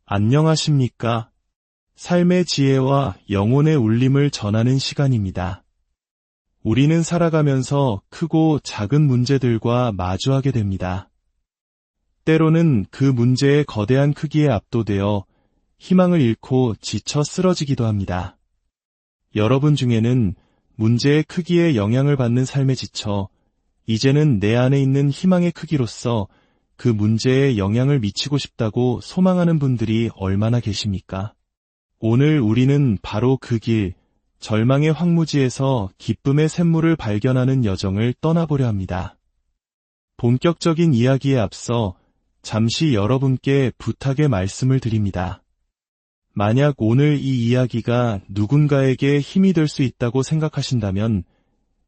안녕하십니까? 삶의 지혜와 영혼의 울림을 전하는 시간입니다. 우리는 살아가면서 크고 작은 문제들과 마주하게 됩니다. 때로는 그 문제의 거대한 크기에 압도되어 희망을 잃고 지쳐 쓰러지기도 합니다. 여러분 중에는 문제의 크기에 영향을 받는 삶에 지쳐 이제는 내 안에 있는 희망의 크기로서 그 문제에 영향을 미치고 싶다고 소망하는 분들이 얼마나 계십니까? 오늘 우리는 바로 그 길, 절망의 황무지에서 기쁨의 샘물을 발견하는 여정을 떠나보려 합니다. 본격적인 이야기에 앞서 잠시 여러분께 부탁의 말씀을 드립니다. 만약 오늘 이 이야기가 누군가에게 힘이 될 수 있다고 생각하신다면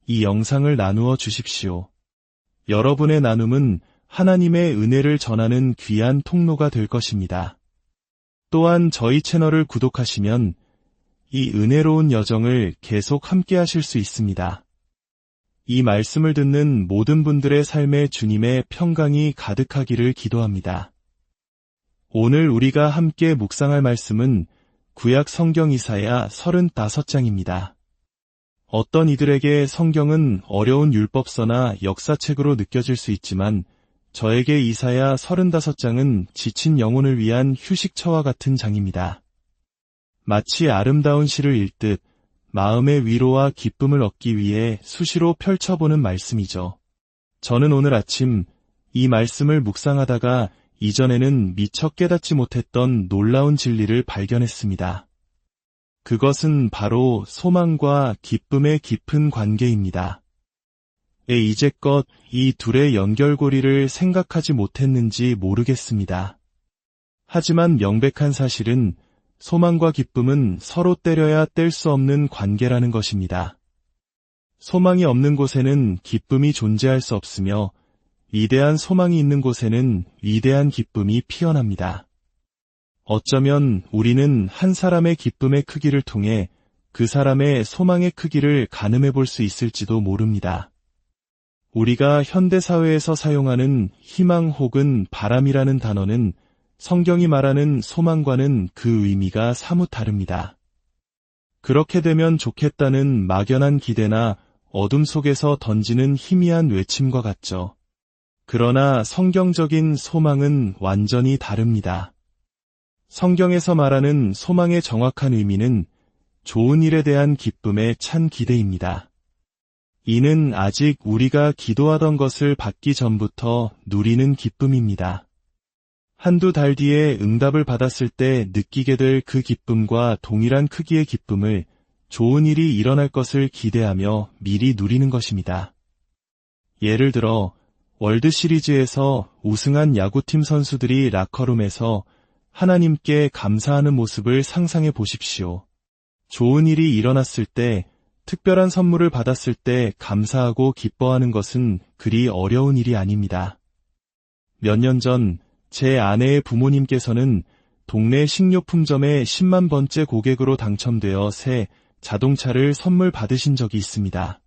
이 영상을 나누어 주십시오. 여러분의 나눔은 하나님의 은혜를 전하는 귀한 통로가 될 것입니다. 또한 저희 채널을 구독하시면 이 은혜로운 여정을 계속 함께 하실 수 있습니다. 이 말씀을 듣는 모든 분들의 삶에 주님의 평강이 가득하기를 기도합니다. 오늘 우리가 함께 묵상할 말씀은 구약 성경 이사야 35장입니다. 어떤 이들에게 성경은 어려운 율법서나 역사책으로 느껴질 수 있지만 저에게 이사야 35장은 지친 영혼을 위한 휴식처와 같은 장입니다. 마치 아름다운 시를 읽듯 마음의 위로와 기쁨을 얻기 위해 수시로 펼쳐보는 말씀이죠. 저는 오늘 아침 이 말씀을 묵상하다가 이전에는 미처 깨닫지 못했던 놀라운 진리를 발견했습니다. 그것은 바로 소망과 기쁨의 깊은 관계입니다. 이제껏 이 둘의 연결고리를 생각하지 못했는지 모르겠습니다. 하지만 명백한 사실은 소망과 기쁨은 서로 때려야 뗄 수 없는 관계라는 것입니다. 소망이 없는 곳에는 기쁨이 존재할 수 없으며 위대한 소망이 있는 곳에는 위대한 기쁨이 피어납니다. 어쩌면 우리는 한 사람의 기쁨의 크기를 통해 그 사람의 소망의 크기를 가늠해 볼 수 있을지도 모릅니다. 우리가 현대사회에서 사용하는 희망 혹은 바람이라는 단어는 성경이 말하는 소망과는 그 의미가 사뭇 다릅니다. 그렇게 되면 좋겠다는 막연한 기대나 어둠 속에서 던지는 희미한 외침과 같죠. 그러나 성경적인 소망은 완전히 다릅니다. 성경에서 말하는 소망의 정확한 의미는 좋은 일에 대한 기쁨의 찬 기대입니다. 이는 아직 우리가 기도하던 것을 받기 전부터 누리는 기쁨입니다. 한두 달 뒤에 응답을 받았을 때 느끼게 될 그 기쁨과 동일한 크기의 기쁨을 좋은 일이 일어날 것을 기대하며 미리 누리는 것입니다. 예를 들어 월드 시리즈에서 우승한 야구팀 선수들이 라커룸에서 하나님께 감사하는 모습을 상상해 보십시오. 좋은 일이 일어났을 때, 특별한 선물을 받았을 때 감사하고 기뻐하는 것은 그리 어려운 일이 아닙니다. 몇 년 전 제 아내의 부모님께서는 동네 식료품점의 10만 번째 고객으로 당첨되어 새 자동차를 선물 받으신 적이 있습니다.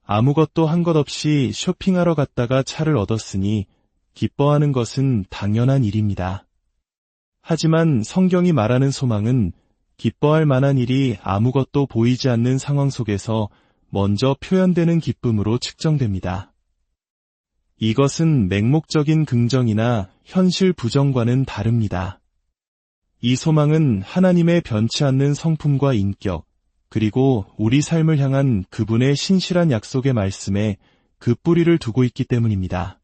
아무것도 한 것 없이 쇼핑하러 갔다가 차를 얻었으니 기뻐하는 것은 당연한 일입니다. 하지만 성경이 말하는 소망은 기뻐할 만한 일이 아무것도 보이지 않는 상황 속에서 먼저 표현되는 기쁨으로 측정됩니다. 이것은 맹목적인 긍정이나 현실 부정과는 다릅니다. 이 소망은 하나님의 변치 않는 성품과 인격, 그리고 우리 삶을 향한 그분의 신실한 약속의 말씀에 그 뿌리를 두고 있기 때문입니다.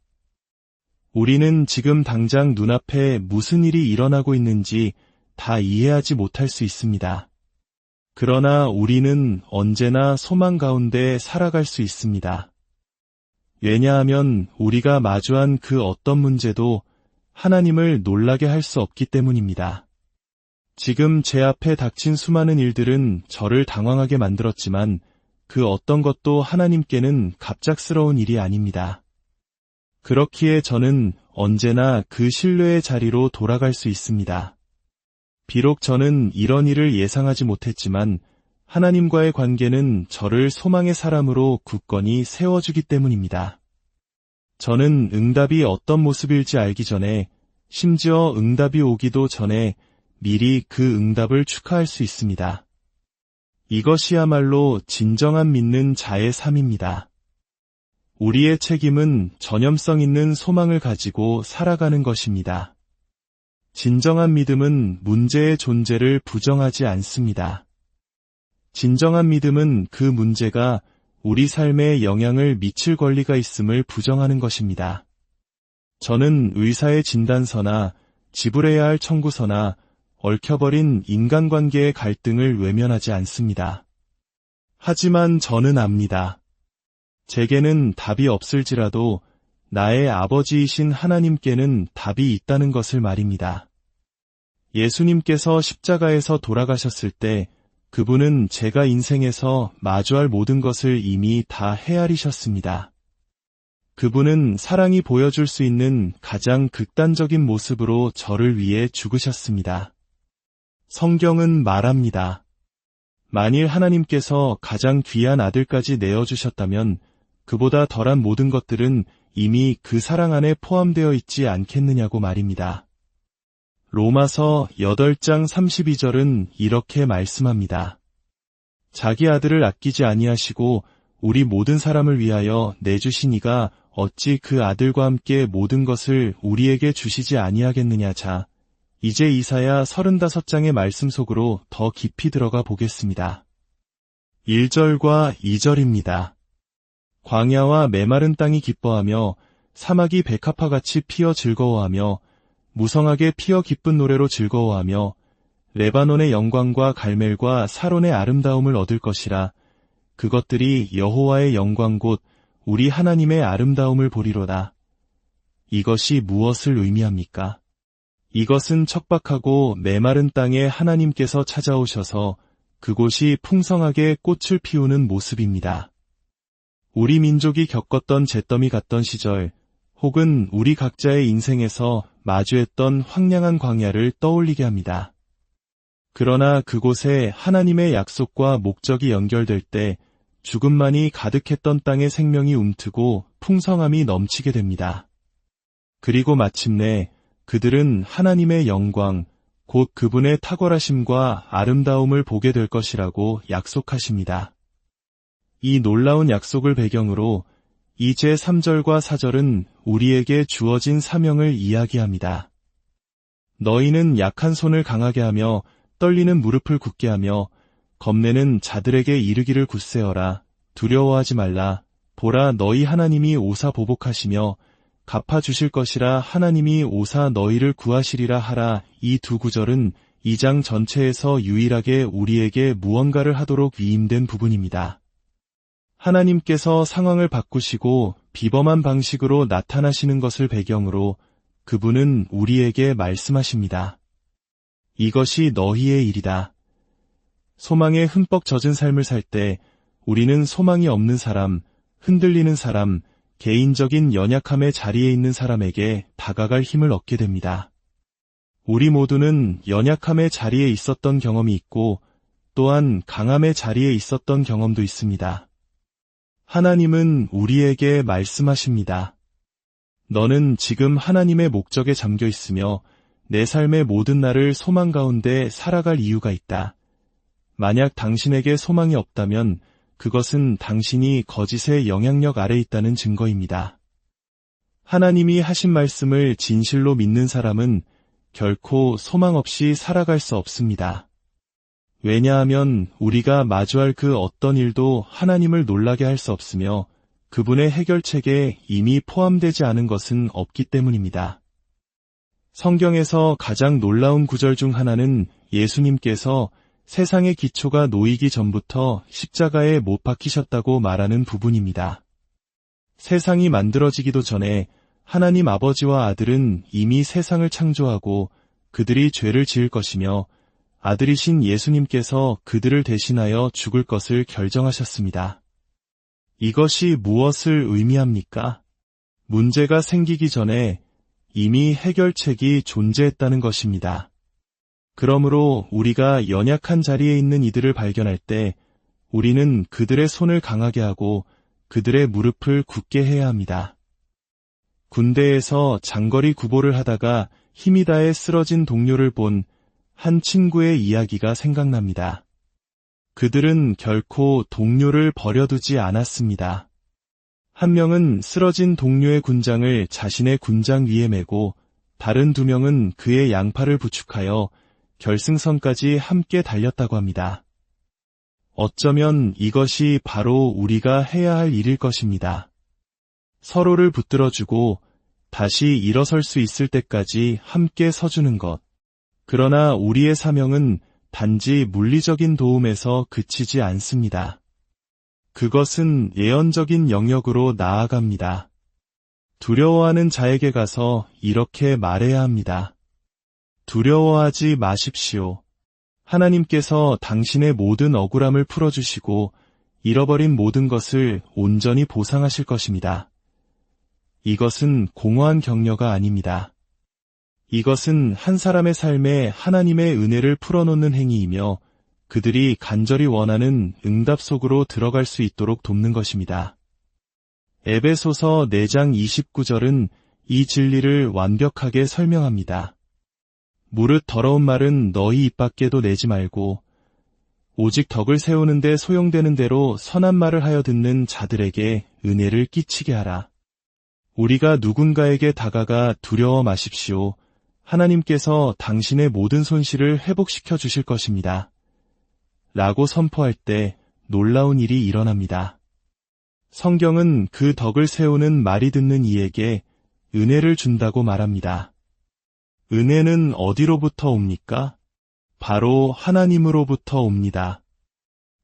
우리는 지금 당장 눈앞에 무슨 일이 일어나고 있는지 다 이해하지 못할 수 있습니다. 그러나 우리는 언제나 소망 가운데 살아갈 수 있습니다. 왜냐하면 우리가 마주한 그 어떤 문제도 하나님을 놀라게 할 수 없기 때문입니다. 지금 제 앞에 닥친 수많은 일들은 저를 당황하게 만들었지만 그 어떤 것도 하나님께는 갑작스러운 일이 아닙니다. 그렇기에 저는 언제나 그 신뢰의 자리로 돌아갈 수 있습니다. 비록 저는 이런 일을 예상하지 못했지만 하나님과의 관계는 저를 소망의 사람으로 굳건히 세워주기 때문입니다. 저는 응답이 어떤 모습일지 알기 전에 심지어 응답이 오기도 전에 미리 그 응답을 축하할 수 있습니다. 이것이야말로 진정한 믿는 자의 삶입니다. 우리의 책임은 전염성 있는 소망을 가지고 살아가는 것입니다. 진정한 믿음은 문제의 존재를 부정하지 않습니다. 진정한 믿음은 그 문제가 우리 삶에 영향을 미칠 권리가 있음을 부정하는 것입니다. 저는 의사의 진단서나 지불해야 할 청구서나 얽혀버린 인간관계의 갈등을 외면하지 않습니다. 하지만 저는 압니다. 제게는 답이 없을지라도 나의 아버지이신 하나님께는 답이 있다는 것을 말입니다. 예수님께서 십자가에서 돌아가셨을 때 그분은 제가 인생에서 마주할 모든 것을 이미 다 헤아리셨습니다. 그분은 사랑이 보여줄 수 있는 가장 극단적인 모습으로 저를 위해 죽으셨습니다. 성경은 말합니다. 만일 하나님께서 가장 귀한 아들까지 내어주셨다면 그보다 덜한 모든 것들은 이미 그 사랑 안에 포함되어 있지 않겠느냐고 말입니다. 로마서 8장 32절은 이렇게 말씀합니다. 자기 아들을 아끼지 아니하시고 우리 모든 사람을 위하여 내주신 이가 어찌 그 아들과 함께 모든 것을 우리에게 주시지 아니하겠느냐. 자, 이제 이사야 35장의 말씀 속으로 더 깊이 들어가 보겠습니다. 1절과 2절입니다. 광야와 메마른 땅이 기뻐하며 사막이 백합화같이 피어 즐거워하며 무성하게 피어 기쁜 노래로 즐거워하며 레바논의 영광과 갈멜과 사론의 아름다움을 얻을 것이라. 그것들이 여호와의 영광 곧 우리 하나님의 아름다움을 보리로다. 이것이 무엇을 의미합니까? 이것은 척박하고 메마른 땅에 하나님께서 찾아오셔서 그곳이 풍성하게 꽃을 피우는 모습입니다. 우리 민족이 겪었던 잿더미 같던 시절, 혹은 우리 각자의 인생에서 마주했던 황량한 광야를 떠올리게 합니다. 그러나 그곳에 하나님의 약속과 목적이 연결될 때 죽음만이 가득했던 땅의 생명이 움트고 풍성함이 넘치게 됩니다. 그리고 마침내 그들은 하나님의 영광, 곧 그분의 탁월하심과 아름다움을 보게 될 것이라고 약속하십니다. 이 놀라운 약속을 배경으로 이 제3절과 4절은 우리에게 주어진 사명을 이야기합니다. 너희는 약한 손을 강하게 하며 떨리는 무릎을 굳게 하며 겁내는 자들에게 이르기를 굳세어라. 두려워하지 말라. 보라, 너희 하나님이 오사 보복하시며 갚아주실 것이라. 하나님이 오사 너희를 구하시리라 하라. 이 두 구절은 이 장 전체에서 유일하게 우리에게 무언가를 하도록 위임된 부분입니다. 하나님께서 상황을 바꾸시고 비범한 방식으로 나타나시는 것을 배경으로 그분은 우리에게 말씀하십니다. 이것이 너희의 일이다. 소망에 흠뻑 젖은 삶을 살 때 우리는 소망이 없는 사람, 흔들리는 사람, 개인적인 연약함의 자리에 있는 사람에게 다가갈 힘을 얻게 됩니다. 우리 모두는 연약함의 자리에 있었던 경험이 있고 또한 강함의 자리에 있었던 경험도 있습니다. 하나님은 우리에게 말씀하십니다. 너는 지금 하나님의 목적에 잠겨 있으며 내 삶의 모든 날을 소망 가운데 살아갈 이유가 있다. 만약 당신에게 소망이 없다면 그것은 당신이 거짓의 영향력 아래 있다는 증거입니다. 하나님이 하신 말씀을 진실로 믿는 사람은 결코 소망 없이 살아갈 수 없습니다. 왜냐하면 우리가 마주할 그 어떤 일도 하나님을 놀라게 할 수 없으며 그분의 해결책에 이미 포함되지 않은 것은 없기 때문입니다. 성경에서 가장 놀라운 구절 중 하나는 예수님께서 세상의 기초가 놓이기 전부터 십자가에 못 박히셨다고 말하는 부분입니다. 세상이 만들어지기도 전에 하나님 아버지와 아들은 이미 세상을 창조하고 그들이 죄를 지을 것이며 아들이신 예수님께서 그들을 대신하여 죽을 것을 결정하셨습니다. 이것이 무엇을 의미합니까? 문제가 생기기 전에 이미 해결책이 존재했다는 것입니다. 그러므로 우리가 연약한 자리에 있는 이들을 발견할 때 우리는 그들의 손을 강하게 하고 그들의 무릎을 굳게 해야 합니다. 군대에서 장거리 구보를 하다가 힘이 다해 쓰러진 동료를 본 한 친구의 이야기가 생각납니다. 그들은 결코 동료를 버려두지 않았습니다. 한 명은 쓰러진 동료의 군장을 자신의 군장 위에 메고 다른 두 명은 그의 양팔을 부축하여 결승선까지 함께 달렸다고 합니다. 어쩌면 이것이 바로 우리가 해야 할 일일 것입니다. 서로를 붙들어주고 다시 일어설 수 있을 때까지 함께 서주는 것. 그러나 우리의 사명은 단지 물리적인 도움에서 그치지 않습니다. 그것은 예언적인 영역으로 나아갑니다. 두려워하는 자에게 가서 이렇게 말해야 합니다. 두려워하지 마십시오. 하나님께서 당신의 모든 억울함을 풀어주시고 잃어버린 모든 것을 온전히 보상하실 것입니다. 이것은 공허한 격려가 아닙니다. 이것은 한 사람의 삶에 하나님의 은혜를 풀어놓는 행위이며 그들이 간절히 원하는 응답 속으로 들어갈 수 있도록 돕는 것입니다. 에베소서 4장 29절은 이 진리를 완벽하게 설명합니다. 무릇 더러운 말은 너희 입 밖에도 내지 말고 오직 덕을 세우는데 소용되는 대로 선한 말을 하여 듣는 자들에게 은혜를 끼치게 하라. 우리가 누군가에게 다가가 두려워 마십시오. 하나님께서 당신의 모든 손실을 회복시켜 주실 것입니다. 라고 선포할 때 놀라운 일이 일어납니다. 성경은 그 덕을 세우는 말이 듣는 이에게 은혜를 준다고 말합니다. 은혜는 어디로부터 옵니까? 바로 하나님으로부터 옵니다.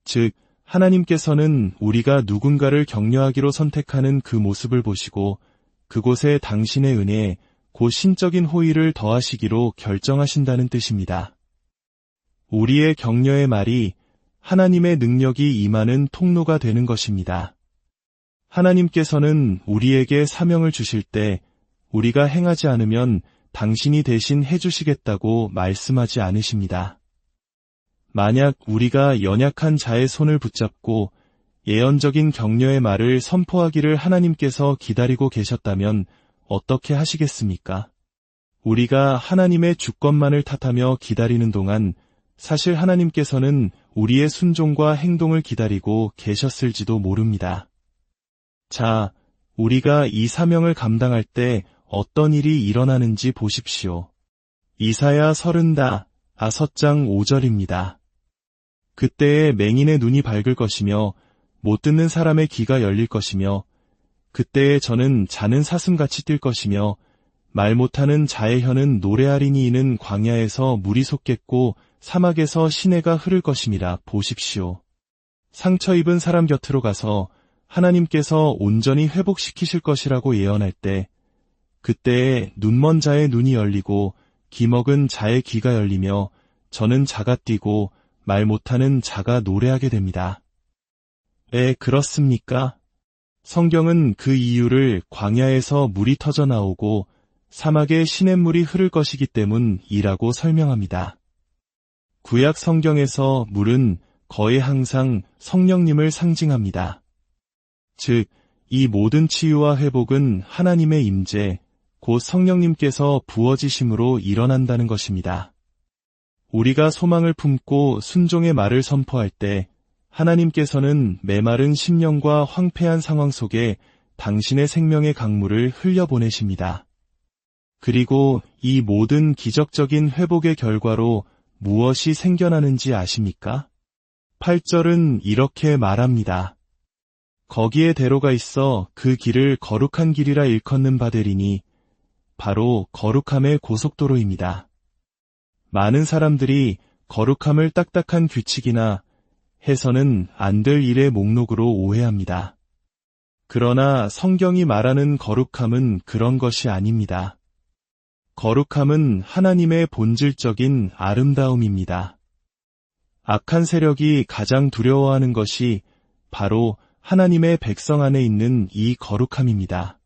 즉, 하나님께서는 우리가 누군가를 격려하기로 선택하는 그 모습을 보시고 그곳에 당신의 은혜, 곧 신적인 호의를 더하시기로 결정하신다는 뜻입니다. 우리의 격려의 말이 하나님의 능력이 임하는 통로가 되는 것입니다. 하나님께서는 우리에게 사명을 주실 때 우리가 행하지 않으면 당신이 대신 해주시겠다고 말씀하지 않으십니다. 만약 우리가 연약한 자의 손을 붙잡고 예언적인 격려의 말을 선포하기를 하나님께서 기다리고 계셨다면 어떻게 하시겠습니까? 우리가 하나님의 주권만을 탓하며 기다리는 동안 사실 하나님께서는 우리의 순종과 행동을 기다리고 계셨을지도 모릅니다. 자, 우리가 이 사명을 감당할 때 어떤 일이 일어나는지 보십시오. 이사야 35장 5절입니다. 그때에 맹인의 눈이 밝을 것이며 못 듣는 사람의 귀가 열릴 것이며 그때에 저는 자는 사슴같이 뛸 것이며 말 못하는 자의 혀는 노래하리니 이는 광야에서 물이 솟겠고 사막에서 시내가 흐를 것임이라. 보십시오. 상처 입은 사람 곁으로 가서 하나님께서 온전히 회복시키실 것이라고 예언할 때 그때에 눈먼 자의 눈이 열리고 귀 먹은 자의 귀가 열리며 저는 자가 뛰고 말 못하는 자가 노래하게 됩니다. 왜 그렇습니까? 성경은 그 이유를 광야에서 물이 터져 나오고 사막에 시냇물이 흐를 것이기 때문이라고 설명합니다. 구약 성경에서 물은 거의 항상 성령님을 상징합니다. 즉, 이 모든 치유와 회복은 하나님의 임재, 곧 성령님께서 부어지심으로 일어난다는 것입니다. 우리가 소망을 품고 순종의 말을 선포할 때 하나님께서는 메마른 심령과 황폐한 상황 속에 당신의 생명의 강물을 흘려보내십니다. 그리고 이 모든 기적적인 회복의 결과로 무엇이 생겨나는지 아십니까? 8절은 이렇게 말합니다. 거기에 대로가 있어 그 길을 거룩한 길이라 일컫는 바되리니 바로 거룩함의 고속도로입니다. 많은 사람들이 거룩함을 딱딱한 규칙이나 해서는 안 될 일의 목록으로 오해합니다. 그러나 성경이 말하는 거룩함은 그런 것이 아닙니다. 거룩함은 하나님의 본질적인 아름다움입니다. 악한 세력이 가장 두려워하는 것이 바로 하나님의 백성 안에 있는 이 거룩함입니다.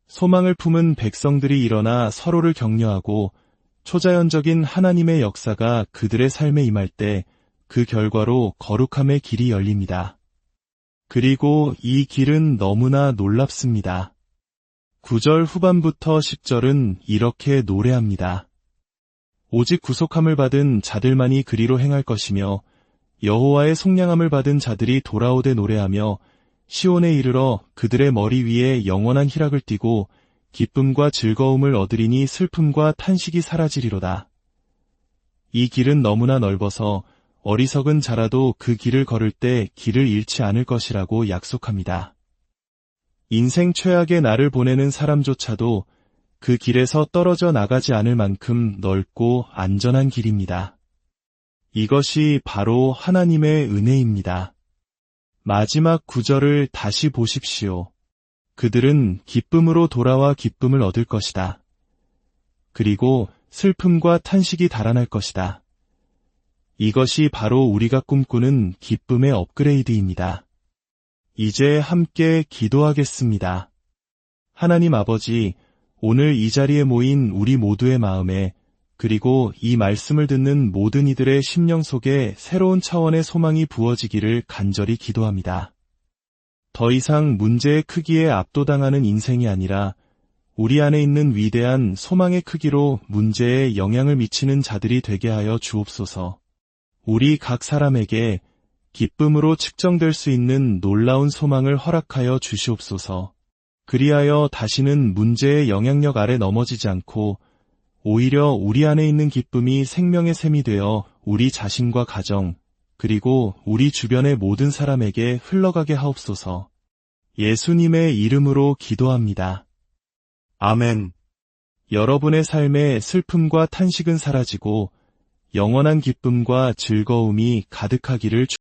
소망을 품은 백성들이 일어나 서로를 격려하고 초자연적인 하나님의 역사가 그들의 삶에 임할 때 그 결과로 거룩함의 길이 열립니다. 그리고 이 길은 너무나 놀랍습니다. 9절 후반부터 10절은 이렇게 노래합니다. 오직 구속함을 받은 자들만이 그리로 행할 것이며 여호와의 속량함을 받은 자들이 돌아오되 노래하며 시온에 이르러 그들의 머리 위에 영원한 희락을 띠고 기쁨과 즐거움을 얻으리니 슬픔과 탄식이 사라지리로다. 이 길은 너무나 넓어서 어리석은 자라도 그 길을 걸을 때 길을 잃지 않을 것이라고 약속합니다. 인생 최악의 날을 보내는 사람조차도 그 길에서 떨어져 나가지 않을 만큼 넓고 안전한 길입니다. 이것이 바로 하나님의 은혜입니다. 마지막 구절을 다시 보십시오. 그들은 기쁨으로 돌아와 기쁨을 얻을 것이다. 그리고 슬픔과 탄식이 달아날 것이다. 이것이 바로 우리가 꿈꾸는 기쁨의 업그레이드입니다. 이제 함께 기도하겠습니다. 하나님 아버지, 오늘 이 자리에 모인 우리 모두의 마음에 그리고 이 말씀을 듣는 모든 이들의 심령 속에 새로운 차원의 소망이 부어지기를 간절히 기도합니다. 더 이상 문제의 크기에 압도당하는 인생이 아니라 우리 안에 있는 위대한 소망의 크기로 문제에 영향을 미치는 자들이 되게 하여 주옵소서. 우리 각 사람에게 기쁨으로 측정될 수 있는 놀라운 소망을 허락하여 주시옵소서. 그리하여 다시는 문제의 영향력 아래 넘어지지 않고 오히려 우리 안에 있는 기쁨이 생명의 샘이 되어 우리 자신과 가정, 그리고 우리 주변의 모든 사람에게 흘러가게 하옵소서. 예수님의 이름으로 기도합니다. 아멘. 여러분의 삶에 슬픔과 탄식은 사라지고 영원한 기쁨과 즐거움이 가득하기를